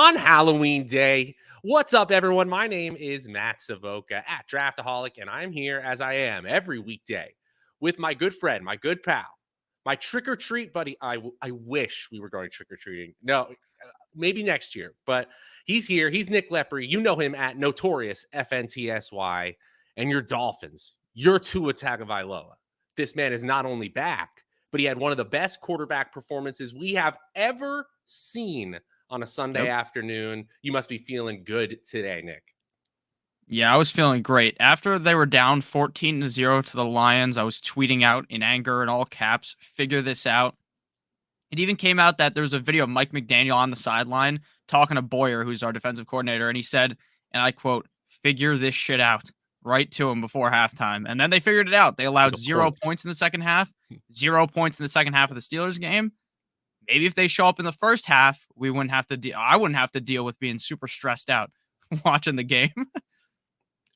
on Halloween day. What's up, everyone? My name is Matt Savoca at Draftaholic, and I'm here as I am every weekday with my good friend, my good pal, my trick-or-treat buddy. I wish we were going trick-or-treating. No, maybe next year, but he's here. He's Nick Lepri. You know him at Notorious, FNTSY, and your Dolphins. Your Tua Tagovailoa. This man is not only back, but he had one of the best quarterback performances we have ever seen on a Sunday afternoon. You must be feeling good today, Nick. Yeah, I was feeling great. After they were down 14-0 to the Lions, I was tweeting out in anger in all caps, figure this out. It even came out that there's a video of Mike McDaniel on the sideline talking to Boyer, who's our defensive coordinator, and he said, and I quote, "Figure this shit out," right to him before halftime. And then they figured it out. They allowed 0 points in the second half, 0 points in the second half of the Steelers game. Maybe if they show up in the first half, we wouldn't have to I wouldn't have to deal with being super stressed out watching the game.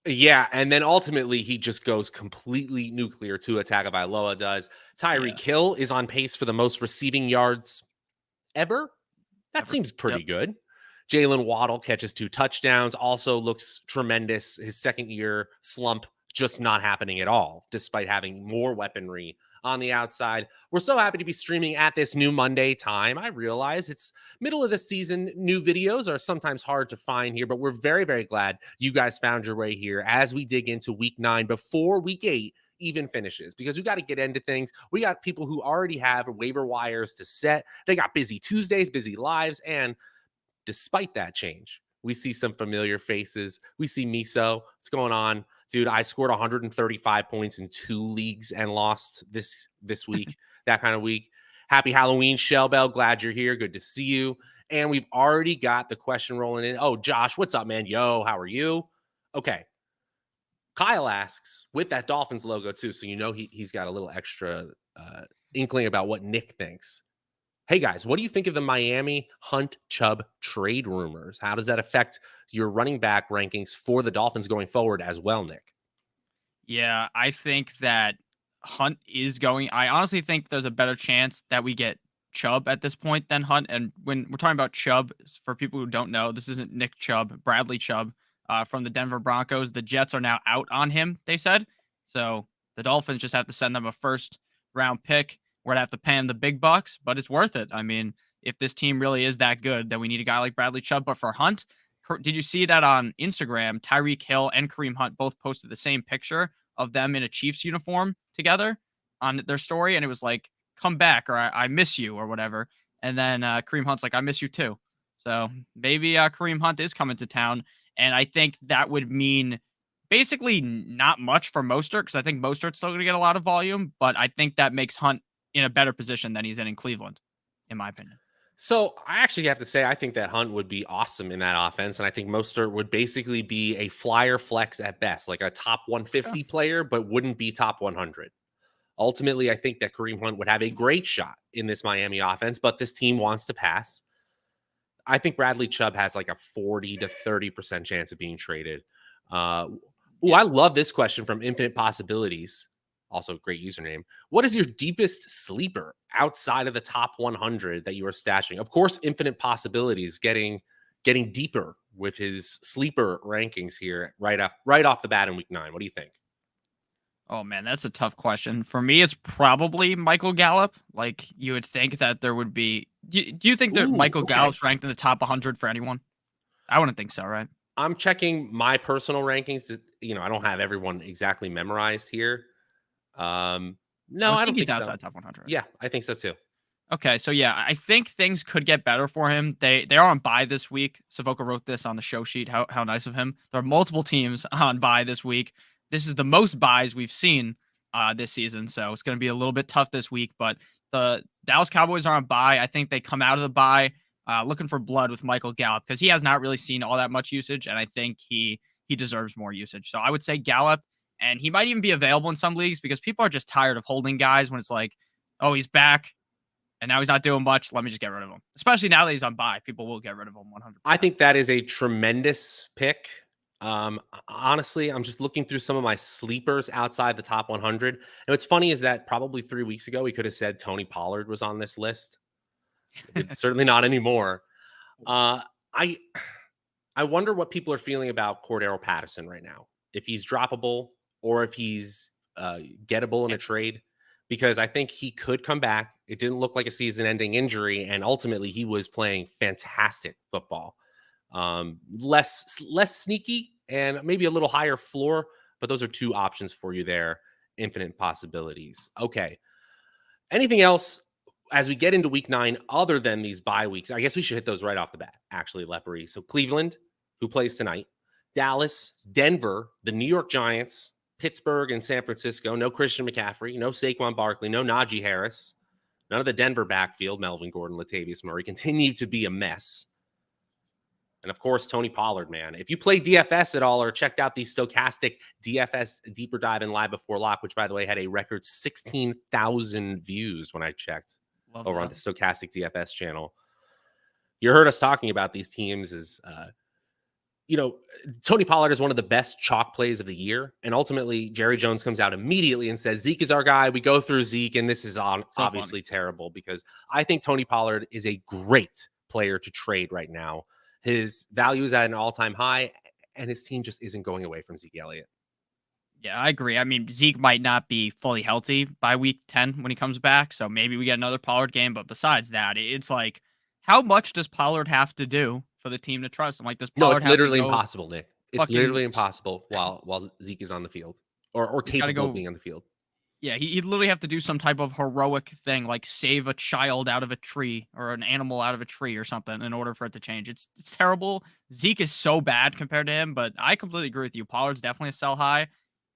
Yeah, and then ultimately he just goes completely nuclear. Tua Tagovailoa does. Tyreek Hill is on pace for the most receiving yards ever. That seems pretty good. Jalen Waddle catches 2 touchdowns, also looks tremendous. His second year slump just not happening at all, despite having more weaponry on the outside. We're so happy to be streaming at this new Monday time. I realize it's middle of the season. New videos are sometimes hard to find here, but we're very, very glad you guys found your way here as we dig into week 9 before week 8 even finishes, because we got to get into things. We got people who already have waiver wires to set. They got busy Tuesdays, busy lives, and despite that change, we see some familiar faces. We see Miso. What's going on? Dude, I scored 135 points in 2 leagues and lost this week, that kind of week. Happy Halloween, Shellbell. Glad you're here. Good to see you. And we've already got the question rolling in. Oh, Josh, what's up, man? Yo, how are you? Okay. Kyle asks, with that Dolphins logo too, so you know he's got a little extra inkling about what Nick thinks. Hey guys, what do you think of the Miami Hunt Chubb trade rumors? How does that affect your running back rankings for the Dolphins going forward as well, Nick? Yeah, I think that Hunt is going. I honestly think there's a better chance that we get Chubb at this point than Hunt. And when we're talking about Chubb, for people who don't know, this isn't Nick Chubb, Bradley Chubb from the Denver Broncos. The Jets are now out on him, they said. So the Dolphins just have to send them a first round pick. We're going to have to pay him the big bucks, but it's worth it. I mean, if this team really is that good, then we need a guy like Bradley Chubb. But for Hunt, did you see that on Instagram? Tyreek Hill and Kareem Hunt both posted the same picture of them in a Chiefs uniform together on their story. And it was like, "Come back," or I miss you," or whatever. And then Kareem Hunt's like, "I miss you too." So maybe Kareem Hunt is coming to town. And I think that would mean basically not much for Mostert, because I think Mostert's still going to get a lot of volume. But I think that makes Hunt in a better position than he's in Cleveland, in my opinion. So I actually have to say, I think that Hunt would be awesome in that offense. And I think Mostert would basically be a flyer flex at best, like a top 150 player, but wouldn't be top 100. Ultimately, I think that Kareem Hunt would have a great shot in this Miami offense, but this team wants to pass. I think Bradley Chubb has like a 40 to 30% chance of being traded. I love this question from Infinite Possibilities. Also, great username. What is your deepest sleeper outside of the top 100 that you are stashing? Of course, Infinite Possibilities getting deeper with his sleeper rankings here right off the bat in week 9. What do you think? Oh man, that's a tough question. For me, it's probably Michael Gallup. Like, you would think that there would be. Do you think that Michael Gallup's ranked in the top 100 for anyone? I wouldn't think so, right? I'm checking my personal rankings. I don't have everyone exactly memorized here. No, I don't think he's so. outside top 100. Yeah, I think so too. Okay, so yeah, I think things could get better for him. They are on bye this week. Savoca wrote this on the show sheet. How nice of him. There are multiple teams on bye this week. This is the most buys we've seen this season, so it's going to be a little bit tough this week. But the Dallas Cowboys are on bye. I think they come out of the bye looking for blood with Michael Gallup, because he has not really seen all that much usage, and I think he deserves more usage. So I would say Gallup, and he might even be available in some leagues because people are just tired of holding guys when it's like, oh, he's back, and now he's not doing much. Let me just get rid of him. Especially now that he's on bye, people will get rid of him 100%. I think that is a tremendous pick. Honestly, I'm just looking through some of my sleepers outside the top 100. And what's funny is that probably 3 weeks ago, we could have said Tony Pollard was on this list. It's certainly not anymore. I I wonder what people are feeling about Cordero Patterson right now. If he's droppable or if he's gettable in Yeah, a trade, because I think he could come back. It didn't look like a season-ending injury, and ultimately he was playing fantastic football. Less sneaky and maybe a little higher floor, but those are two options for you there. Infinite possibilities. Okay. Anything else as we get into week 9 other than these bye weeks? I guess we should hit those right off the bat, actually, Lepri. So Cleveland, who plays tonight, Dallas, Denver, the New York Giants, Pittsburgh, and San Francisco. No Christian McCaffrey, no Saquon Barkley, no Najee Harris. None of the Denver backfield, Melvin Gordon, Latavius Murray, continue to be a mess. And of course, Tony Pollard, man. If you play DFS at all or checked out the Stokastic DFS deeper dive in live before lock, which by the way had a record 16,000 views when I checked love over on that. the Stokastic DFS channel, you heard us talking about these teams as, Tony Pollard is one of the best chalk plays of the year. And ultimately, Jerry Jones comes out immediately and says, Zeke is our guy. We go through Zeke, and this is So obviously funny. terrible because I think Tony Pollard is a great player to trade right now. His value is at an all-time high, and his team just isn't going away from Zeke Elliott. Yeah, I agree. I mean, Zeke might not be fully healthy by week 10 when he comes back. So maybe we get another Pollard game. But besides that, it's like, how much does Pollard have to do for the team to trust him? Like, does No, Pollard it's have to literally go impossible, Nick. It's fucking, literally impossible while Zeke is on the field or he's got to capable of go. being on the field. Yeah, he'd literally have to do some type of heroic thing, like save a child out of a tree or an animal out of a tree or something in order for it to change. It's terrible. Zeke is so bad compared to him, but I completely agree with you. Pollard's definitely a sell high.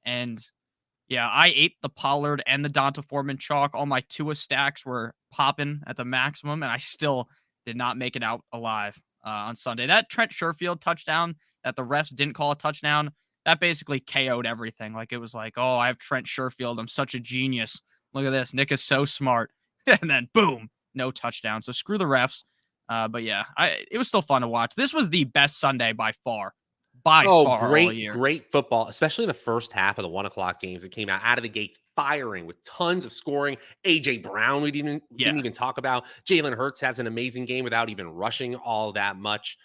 And yeah, I ate the Pollard and the Donta Foreman chalk. All my Tua stacks were popping at the maximum, and I still did not make it out alive on Sunday. That Trent Sherfield touchdown that the refs didn't call a touchdown, that basically KO'd everything. Like, it was like, oh, I have Trent Sherfield. I'm such a genius. Look at this. Nick is so smart. And then boom, no touchdown. So screw the refs. But yeah, it was still fun to watch. This was the best Sunday by Oh, far all great, year. great football, especially the first half of the 1 o'clock games. It came out of the gates firing with tons of scoring. AJ Brown, we didn't Yeah. even talk about. Jalen Hurts has an amazing game without even rushing all that much.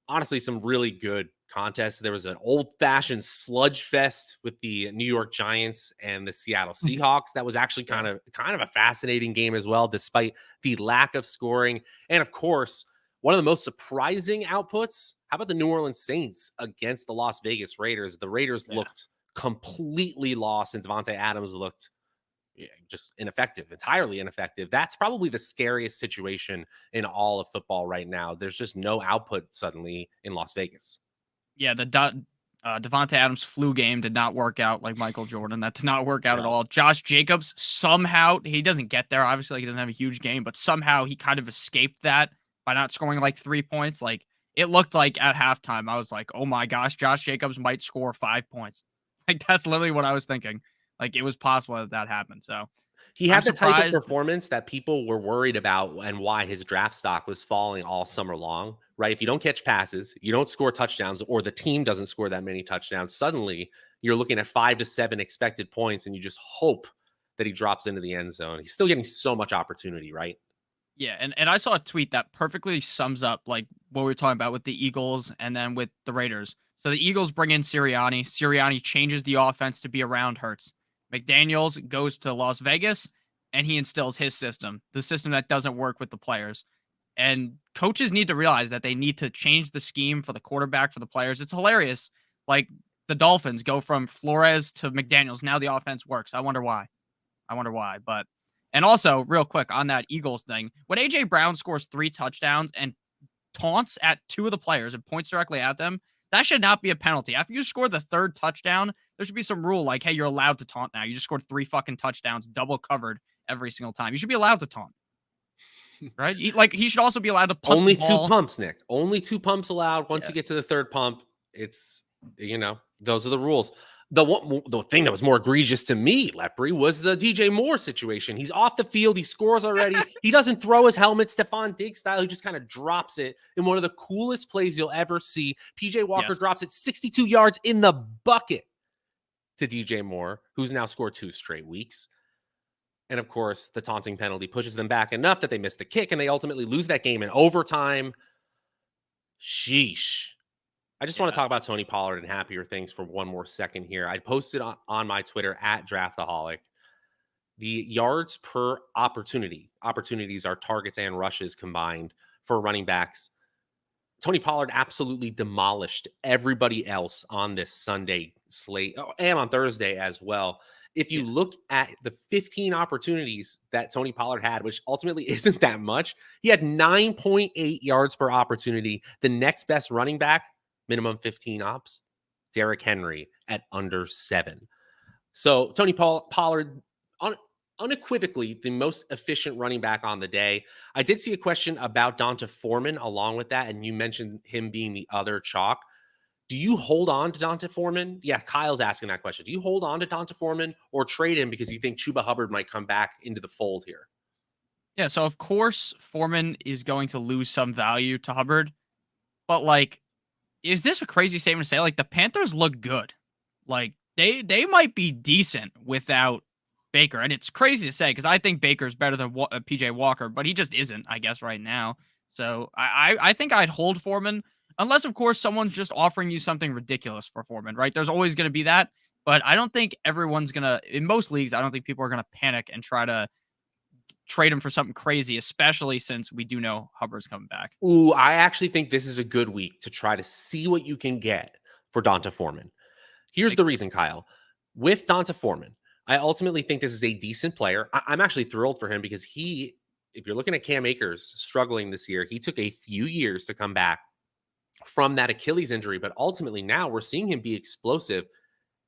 Honestly, some really good contests. There was an old-fashioned sludge fest with the New York Giants and the Seattle Seahawks. That was actually Yeah. kind of a fascinating game as well, despite the lack of scoring. And of course, one of the most surprising outputs. How about the New Orleans Saints against the Las Vegas Raiders? The Raiders Yeah. looked completely lost, and Devontae Adams looked just ineffective, entirely ineffective. That's probably the scariest situation in all of football right now. There's just no output suddenly in Las Vegas. Yeah, the Devontae Adams flu game did not work out like Michael Jordan. That did not work out at No. all. Josh Jacobs, somehow, he doesn't get there. Obviously, like, he doesn't have a huge game, but somehow he kind of escaped that by not scoring like 3 points. Like, it looked like at halftime, I was like, oh my gosh, Josh Jacobs might score 5 points. Like, that's literally what I was thinking. Like, it was possible that that happened. So He I'm had the type of surprised. performance that people were worried about and why his draft stock was falling all summer long, right? If you don't catch passes, you don't score touchdowns, or the team doesn't score that many touchdowns, suddenly you're looking at 5 to 7 expected points and you just hope that he drops into the end zone. He's still getting so much opportunity, right? Yeah, and I saw a tweet that perfectly sums up like what we were talking about with the Eagles and then with the Raiders. So the Eagles bring in Sirianni. Sirianni changes the offense to be around Hurts. McDaniels goes to Las Vegas and he instills his system, the system that doesn't work with the players. And coaches need to realize that they need to change the scheme for the quarterback, for the players. It's hilarious. Like, the Dolphins go from Flores to McDaniels. Now the offense works. I wonder why. But and also, real quick on that Eagles thing, when AJ Brown scores 3 touchdowns and taunts at 2 of the players and points directly at them, that should not be a penalty. After you score the 3rd touchdown, there should be some rule like, hey, you're allowed to taunt now. You just scored 3 fucking touchdowns, double covered every single time. You should be allowed to taunt, right? Like, he should also be allowed to punt the Only 2 ball. pumps, Nick. Only 2 pumps allowed. Once Yeah. you get to the 3rd pump, it's, those are the rules. The thing that was more egregious to me, Lepri, was the DJ Moore situation. He's off the field. He scores already. He doesn't throw his helmet Stephon Diggs style. He just kind of drops it in one of the coolest plays you'll ever see. PJ Walker Yes. drops it 62 yards in the bucket to DJ Moore, who's now scored 2 straight weeks. And of course, the taunting penalty pushes them back enough that they miss the kick and they ultimately lose that game in overtime. Sheesh. I just want to Yeah. talk about Tony Pollard and happier things for one more second here. I posted on my Twitter at Draftaholic the yards per opportunity. Opportunities are targets and rushes combined for running backs. Tony Pollard absolutely demolished everybody else on this Sunday slate and on Thursday as well. If you Yeah. look at the 15 opportunities that Tony Pollard had, which ultimately isn't that much, he had 9.8 yards per opportunity. The next best running back, minimum 15 ops, Derrick Henry at under 7. So Tony Pollard, unequivocally the most efficient running back on the day. I did see a question about Donta Foreman along with that, and you mentioned him being the other chalk. Do you hold on to Donta Foreman? Yeah, Kyle's asking that question. Do you hold on to Donta Foreman or trade him because you think Chuba Hubbard might come back into the fold here? Yeah. So of course Foreman is going to lose some value to Hubbard, but like, is this a crazy statement to say? Like the Panthers look good. Like they might be decent without Baker, and it's crazy to say because I think Baker's better than PJ Walker, but he just isn't, I guess, right now. So I think I'd hold Foreman unless, of course, someone's just offering you something ridiculous for Foreman, right? There's always going to be that, but I don't think everyone's gonna. In most leagues, I don't think people are gonna panic and try to trade him for something crazy, especially since we do know Hubbard's coming back. Ooh, I actually think this is a good week to try to see what you can get for Donta Foreman. Here's Makes the sense. reason, Kyle. With Donta Foreman, I ultimately think this is a decent player. I'm actually thrilled for him because if you're looking at Cam Akers struggling this year, he took a few years to come back from that Achilles injury, but ultimately now we're seeing him be explosive.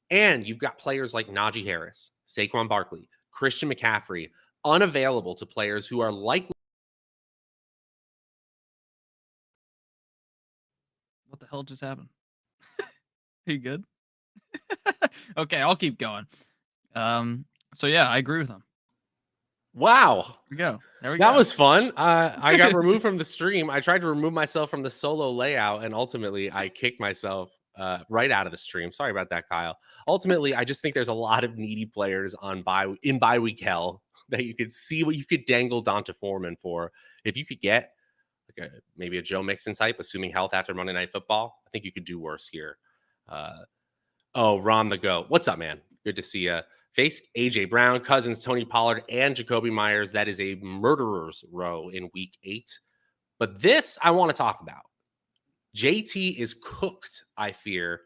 And you've got players like Najee Harris, Saquon Barkley, Christian McCaffrey, unavailable to players who are likely. What the hell just happened? Are you good? Okay, I'll keep going. So yeah, I agree with him. Wow, There we go. There we that go. was fun. I got removed from the stream. I tried to remove myself from the solo layout, and ultimately, I kicked myself right out of the stream. Sorry about that, Kyle. Ultimately, I just think there's a lot of needy players on bye week hell that you could see what you could dangle Donta Foreman for. If you could get like maybe a Joe Mixon type, assuming health after Monday Night Football, I think you could do worse here. Oh, Ron the Go. What's up, man? Good to see you. Face AJ Brown, Cousins, Tony Pollard, and Jacoby Myers. That is a murderer's row in week 8. But this I want to talk about. JT is cooked, I fear.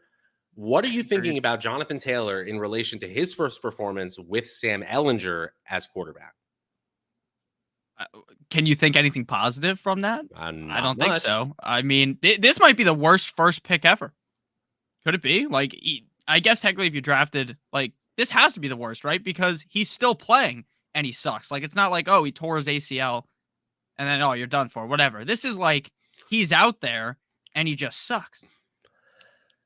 What are you Agreed. thinking about Jonathan Taylor in relation to his first performance with Sam Ellinger as quarterback? Uh, Can you think anything positive from that? I Not don't think much. so. I mean, this might be the worst first pick ever. Could it be? Like, I guess technically, if you drafted, like, this has to be the worst, right? Because he's still playing and he sucks. Like, it's not like, oh, he tore his ACL and then, oh, you're done for, whatever. This is like, he's out there and he just sucks.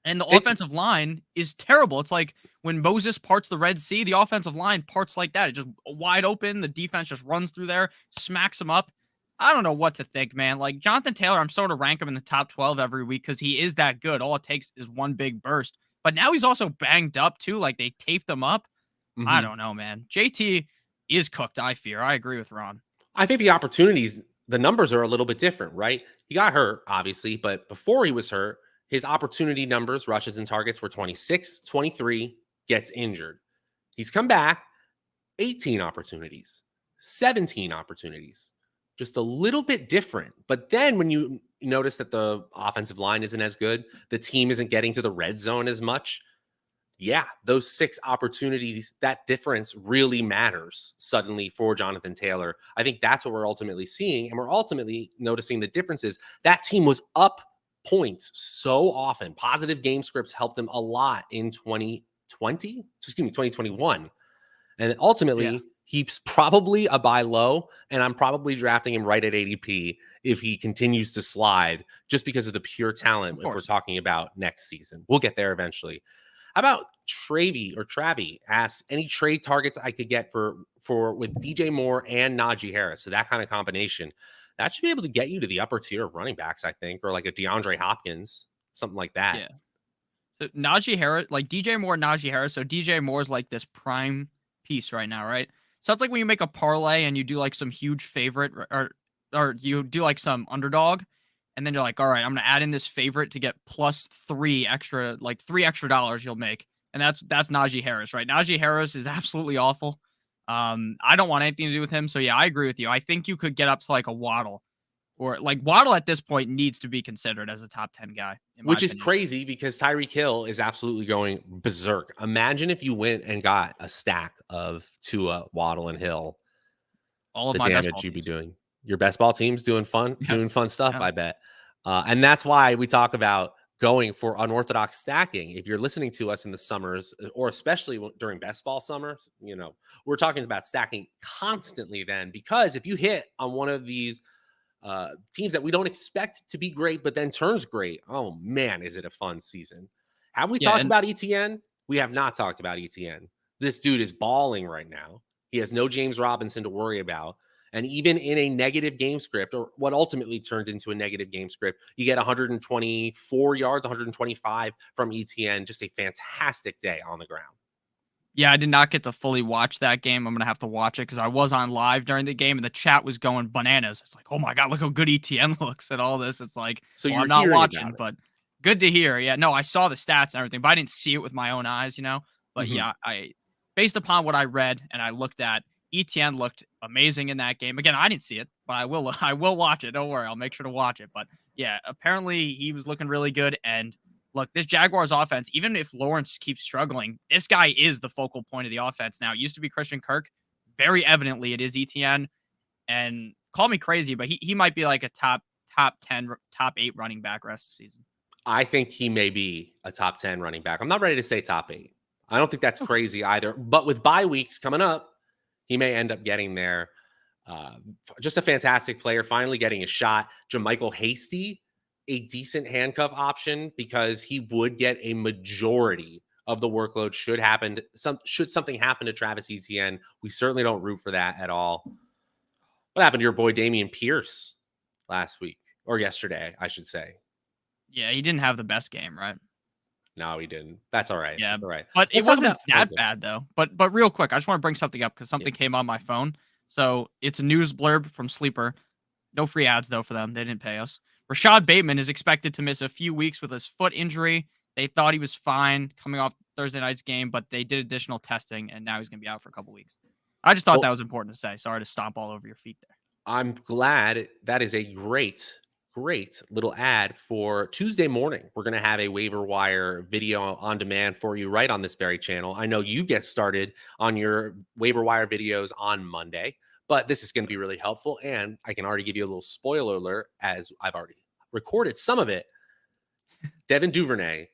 And the It's offensive line is terrible. It's like when Moses parts the Red Sea, the offensive line parts like that. It just wide open. The defense just runs through there, smacks him up. I don't know what to think, man. Like Jonathan Taylor, I'm sort of rank him in the top 12 every week because he is that good. All it takes is one big burst. But now he's also banged up too. Like they taped him up. I mhm. don't know, man. JT is cooked, I fear. I agree with Ron. I think the opportunities, the numbers are a little bit different, right? He got hurt, obviously, but before he was hurt, his opportunity numbers, rushes and targets were 26, 23, gets injured. He's come back, 18 opportunities, 17 opportunities, just a little bit different. But then when you notice that the offensive line isn't as good, the team isn't getting to the red zone as much, yeah, those 6 opportunities, that difference really matters suddenly for Jonathan Taylor. I think that's what we're ultimately seeing. And we're ultimately noticing the differences. That team was up points so often. Positive game scripts helped them a lot in 2021. And Yeah, ultimately, he's probably a buy low, and I'm probably drafting him right at ADP if he continues to slide just because of the pure talent of if we're course. talking about next season. We'll get there eventually. How about Travi asks any trade targets I could get for with DJ Moore and Najee Harris? So that kind of combination, that should be able to get you to the upper tier of running backs, I think, or like a DeAndre Hopkins, something like that. Yeah. So Najee Harris, like DJ Moore, Najee Harris. So DJ Moore's like this prime piece right now, right? So it's like when you make a parlay and you do like some huge favorite or you do like some underdog, and then you're like, all right, I'm gonna add in this favorite to get plus three extra dollars you'll make, and that's Najee Harris, right? Najee Harris is absolutely awful. I don't want anything to do with him. So yeah, I agree with you. I think you could get up to like a Waddle, or like Waddle at this point needs to be considered as a top 10 guy, in my Which is opinion. crazy because Tyreek Hill is absolutely going berserk. Imagine if you went and got a stack of Tua, Waddle, and Hill, All of the my best damage ball you'd be teams. doing. Your best ball team's doing Yes. fun stuff, Yeah. I bet. And that's why we talk about going for unorthodox stacking. If you're listening to us in the summers, or especially during best ball summers, we're talking about stacking constantly then, because if you hit on one of these teams that we don't expect to be great, but then turns great, oh man, is it a fun season. Have we Yeah, talked and about ETN? We have not talked about ETN. This dude is balling right now. He has no James Robinson to worry about. And even in a negative game script, or what ultimately turned into a negative game script, you get 124 yards, 125 from ETN. Just a fantastic day on the ground. yeah, I did not get to fully watch that game. I'm gonna have to watch it because I was on live during the game and the chat was going bananas. It's like, oh my god, look how good ETN looks and all this. It's like, So well, you're I'm not hearing watching, about it. but good to hear. Yeah, no, I saw the stats and everything, but I didn't see it with my own eyes, But Mhm. yeah, I based upon what I read and I looked at, ETN looked amazing in that game. Again, I didn't see it, but I will I will watch it. Don't worry, I'll make sure to watch it. But yeah, apparently he was looking really good. And look, this Jaguars offense, even if Lawrence keeps struggling, this guy is the focal point of the offense now. It used to be Christian Kirk. Very evidently, it is ETN. And call me crazy, but he might be like a top 10, top 8 running back rest of the season. I think he may be a top 10 running back. I'm not ready to say top 8. I don't think that's Okay. crazy either. But with bye weeks coming up, he may end up getting there. Uh, just a fantastic player, finally getting a shot. Jermichael Hasty, a decent handcuff option because he would get a majority of the workload should something happen to Travis Etienne. We certainly don't root for that at all. What happened to your boy Damian Pierce last week, or yesterday, I should say? Yeah, he didn't have the best game, right? No, he didn't. That's all right. Yeah, That's all right. but it Let's talk wasn't about that bad though. But real quick, I just want to bring something up because yeah. something came on my phone. So it's a news blurb from Sleeper. No free ads though for them. They didn't pay us. Rashad Bateman is expected to miss a few weeks with his foot injury. They thought he was fine coming off Thursday night's game, but they did additional testing and now he's going to be out for a couple weeks. I just thought Well, that was important to say. Sorry to stomp all over your feet there. I'm glad. That is a great little ad for Tuesday morning. We're going to have a waiver wire video on demand for you right on this very channel. I know you get started on your waiver wire videos on Monday, but this is going to be really helpful. And I can already give you a little spoiler alert, as I've already recorded some of it. Devin Duvernay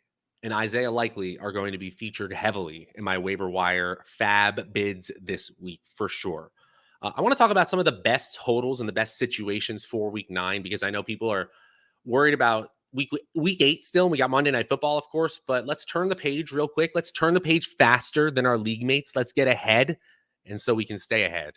and Isaiah Likely are going to be featured heavily in my waiver wire fab bids this week for sure. I want to talk about some of the best totals and the best situations for week 9, because I know people are worried about week 8 still. We got Monday Night Football, of course, but let's turn the page real quick. Let's turn the page faster than our league mates. Let's get ahead, and so we can stay ahead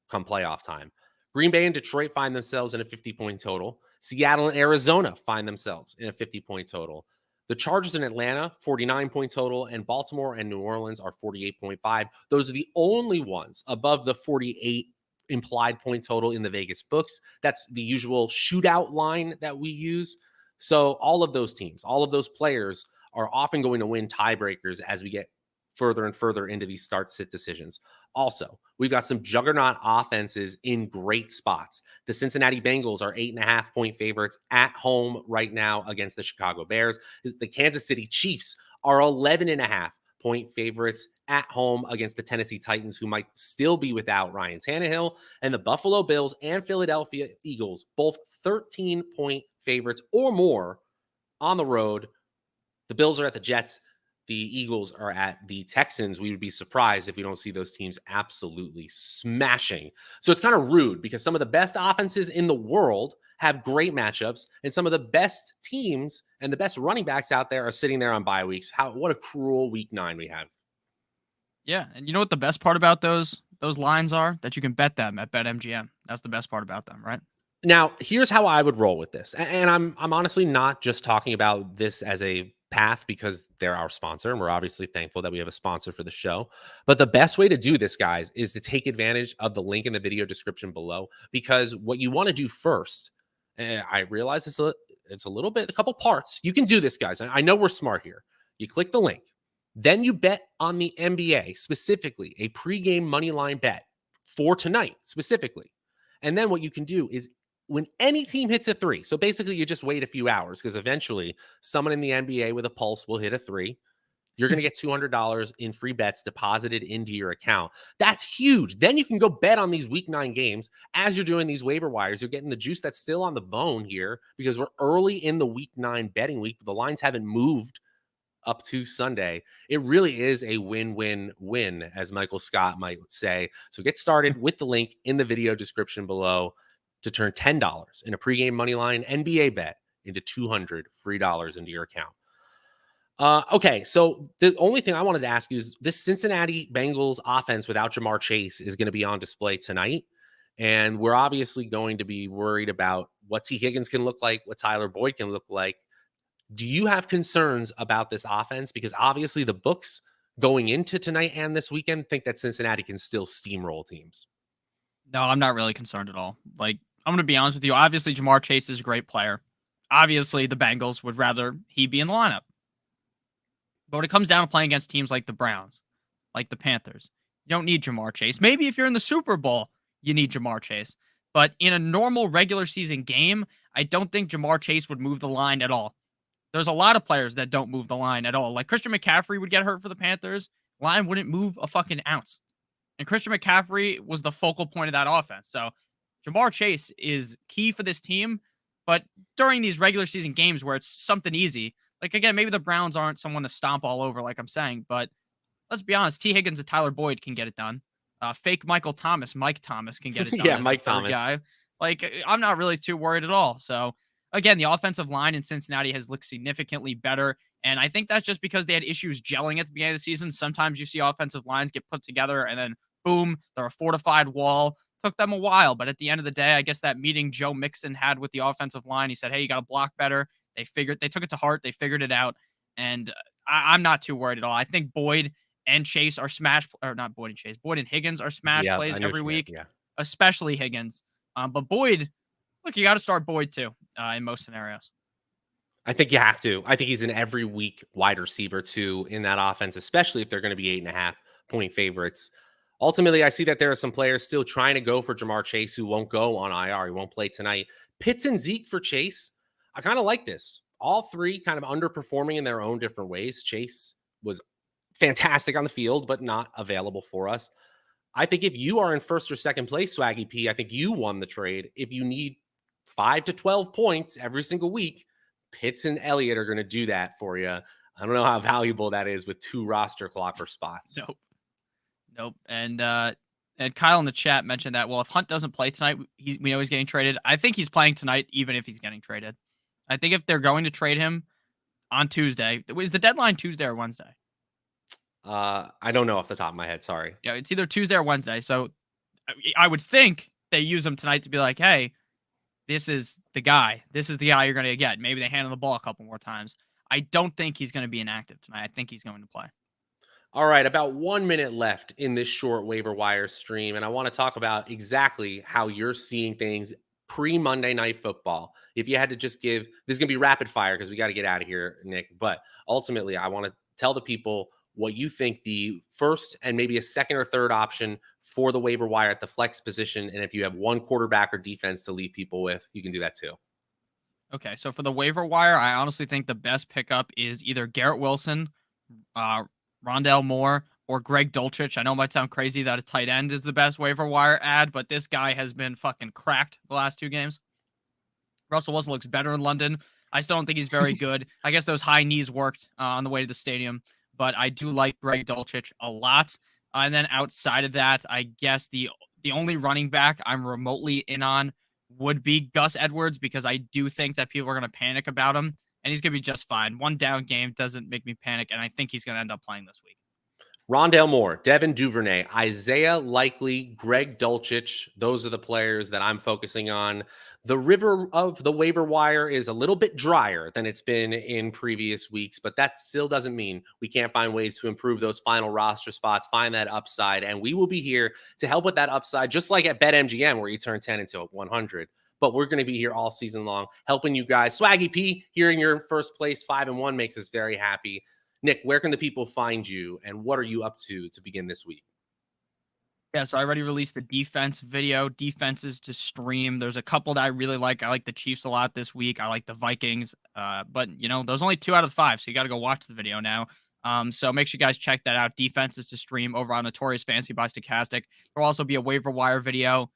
come playoff time. Green Bay and Detroit find themselves in a 50-point total. Seattle and Arizona find themselves in a 50-point total. The Chargers in Atlanta, 49-point total, and Baltimore and New Orleans are 48.5. Those are the only ones above the 48 implied point total in the Vegas books. That's the usual shootout line that we use. So all of those teams, all of those players are often going to win tiebreakers as we get further and further into these start-sit decisions. Also, we've got some juggernaut offenses in great spots. The Cincinnati Bengals are 8.5-point favorites at home right now against the Chicago Bears. The Kansas City Chiefs are 11.5-point favorites at home against the Tennessee Titans, who might still be without Ryan Tannehill. And the Buffalo Bills and Philadelphia Eagles, both 13-point favorites or more on the road. The Bills are at the Jets. The Eagles are at the Texans. We would be surprised if we don't see those teams absolutely smashing. So it's kind of rude because some of the best offenses in the world have great matchups, and some of the best teams and the best running backs out there are sitting there on bye weeks. What a cruel week 9 we have. Yeah, and you know what the best part about those lines are? That you can bet them at BetMGM. That's the best part about them, right? Now, here's how I would roll with this. And I'm honestly not just talking about this as a path because they're our sponsor, and we're obviously thankful that we have a sponsor for the show. But the best way to do this, guys, is to take advantage of the link in the video description below, because what you want to do first, I realize it's a couple parts. You can do this, guys. I know we're smart here. You click the link. Then you bet on the NBA, specifically a pregame money line bet for tonight, specifically. And then what you can do is when any team hits a three, so basically you just wait a few hours because eventually someone in the NBA with a pulse will hit a three. You're going to get $200 in free bets deposited into your account. That's huge. Then you can go bet on these week 9 games as you're doing these waiver wires. You're getting the juice that's still on the bone here because we're early in the week 9 betting week. The lines haven't moved up to Sunday. It really is a win-win-win, as Michael Scott might say. So get started with the link in the video description below to turn $10 in a pregame moneyline NBA bet into $200 free dollars into your account. Okay, so the only thing I wanted to ask you is this Cincinnati Bengals offense without Jamar Chase is going to be on display tonight. And we're obviously going to be worried about what T. Higgins can look like, what Tyler Boyd can look like. Do you have concerns about this offense? Because obviously the books going into tonight and this weekend think that Cincinnati can still steamroll teams. No, I'm not really concerned at all. Like, I'm going to be honest with you. Obviously, Jamar Chase is a great player. Obviously, the Bengals would rather he be in the lineup. But when it comes down to playing against teams like the Browns, like the Panthers, you don't need Jamar Chase. Maybe if you're in the Super Bowl, you need Jamar Chase. But in a normal regular season game, I don't think Jamar Chase would move the line at all. There's a lot of players that don't move the line at all. Like Christian McCaffrey would get hurt for the Panthers. Line wouldn't move a fucking ounce. And Christian McCaffrey was the focal point of that offense. So Jamar Chase is key for this team. But during these regular season games where it's something easy, like again, maybe the Browns aren't someone to stomp all over, like I'm saying, but let's be honest, T. Higgins and Tyler Boyd can get it done. Fake Mike Thomas can get it done. Yeah, as Mike the third Thomas. guy. Like, I'm not really too worried at all. So again, the offensive line in Cincinnati has looked significantly better. And I think that's just because they had issues gelling at the beginning of the season. Sometimes you see offensive lines get put together and then boom, they're a fortified wall. Took them a while, but at the end of the day, I guess that meeting Joe Mixon had with the offensive line, he said, hey, you got to block better. They took it to heart. They figured it out. And I'm not too worried at all. I think Boyd and Chase are Boyd and Higgins are smash plays every week, especially Higgins. But Boyd, look, you got to start Boyd too in most scenarios. I think you have to. I think he's an every week wide receiver too in that offense, especially if they're going to be 8.5 point favorites. Ultimately, I see that there are some players still trying to go for Jamar Chase who won't go on IR. He won't play tonight. Pitts and Zeke for Chase. I kind of like this. All three kind of underperforming in their own different ways. Chase was fantastic on the field, but not available for us. I think if you are in first or second place, Swaggy P, I think you won the trade. If you need 5 to 12 points every single week, Pitts and Elliott are going to do that for you. I don't know how valuable that is with 2 roster clocker spots. Nope. And Kyle in the chat mentioned that, well, if Hunt doesn't play tonight, we know he's getting traded. I think he's playing tonight, even if he's getting traded. I think if they're going to trade him on Tuesday, is the deadline Tuesday or Wednesday? I don't know off the top of my head. Sorry. Yeah, it's either Tuesday or Wednesday. So I would think they use him tonight to be like, hey, this is the guy. This is the guy you're going to get. Maybe they hand him the ball a couple more times. I don't think he's going to be inactive tonight. I think he's going to play. All right, about 1 minute left in this short waiver wire stream, and I want to talk about exactly how you're seeing things pre-Monday Night Football. If you had to just give, this is going to be rapid fire because we got to get out of here, Nick, but ultimately I want to tell the people what you think the first and maybe a second or third option for the waiver wire at the flex position, and if you have one quarterback or defense to leave people with, you can do that too. Okay, so for the waiver wire, I honestly think the best pickup is either Garrett Wilson, Rondale Moore, or Greg Dulcich. I know it might sound crazy that a tight end is the best waiver wire ad, but this guy has been fucking cracked the last 2 games. Russell Wilson looks better in London. I still don't think he's very good. I guess those high knees worked on the way to the stadium, but I do like Greg Dulcich a lot. And then outside of that, I guess the only running back I'm remotely in on would be Gus Edwards, because I do think that people are going to panic about him. And he's going to be just fine. One down game doesn't make me panic, and I think he's going to end up playing this week. Rondale Moore, Devin Duvernay, Isaiah Likely, Greg Dulcich. Those are the players that I'm focusing on. The river of the waiver wire is a little bit drier than it's been in previous weeks, but that still doesn't mean we can't find ways to improve those final roster spots, find that upside, and we will be here to help with that upside, just like at BetMGM where you turn 10 into 100. but we're going to be here all season long helping you guys. Swaggy P, hearing you're in first place, 5-1 makes us very happy. Nick, where can the people find you, and what are you up to begin this week? Yeah, so I already released the defense video, defenses to stream. There's a couple that I really like. I like the Chiefs a lot this week. I like the Vikings. But there's only 2 out of 5, so you got to go watch the video now. So make sure you guys check that out. Defenses to stream over on Notorious Fantasy by Stokastic. There'll also be a waiver wire video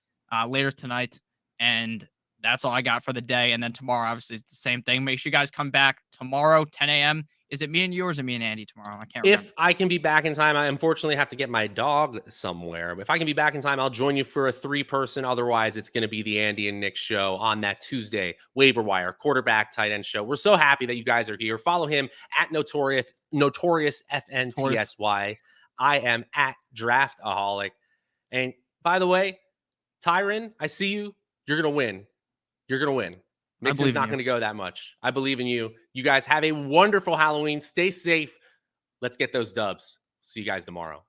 later tonight, and that's all I got for the day. And then tomorrow, obviously, it's the same thing. Make sure you guys come back tomorrow, 10 a.m. Is it me and you, or is it me and Andy tomorrow? I can't remember. If I can be back in time, I unfortunately have to get my dog somewhere. If I can be back in time, I'll join you for a 3-person. Otherwise, it's going to be the Andy and Nick show on that Tuesday waiver wire quarterback tight end show. We're so happy that you guys are here. Follow him at Notorious FNTSY. I am at Draftaholic. And by the way, Tyron, I see you. You're going to win. You're going to win. Mixon's not going to go that much. I believe in you. You guys have a wonderful Halloween. Stay safe. Let's get those dubs. See you guys tomorrow.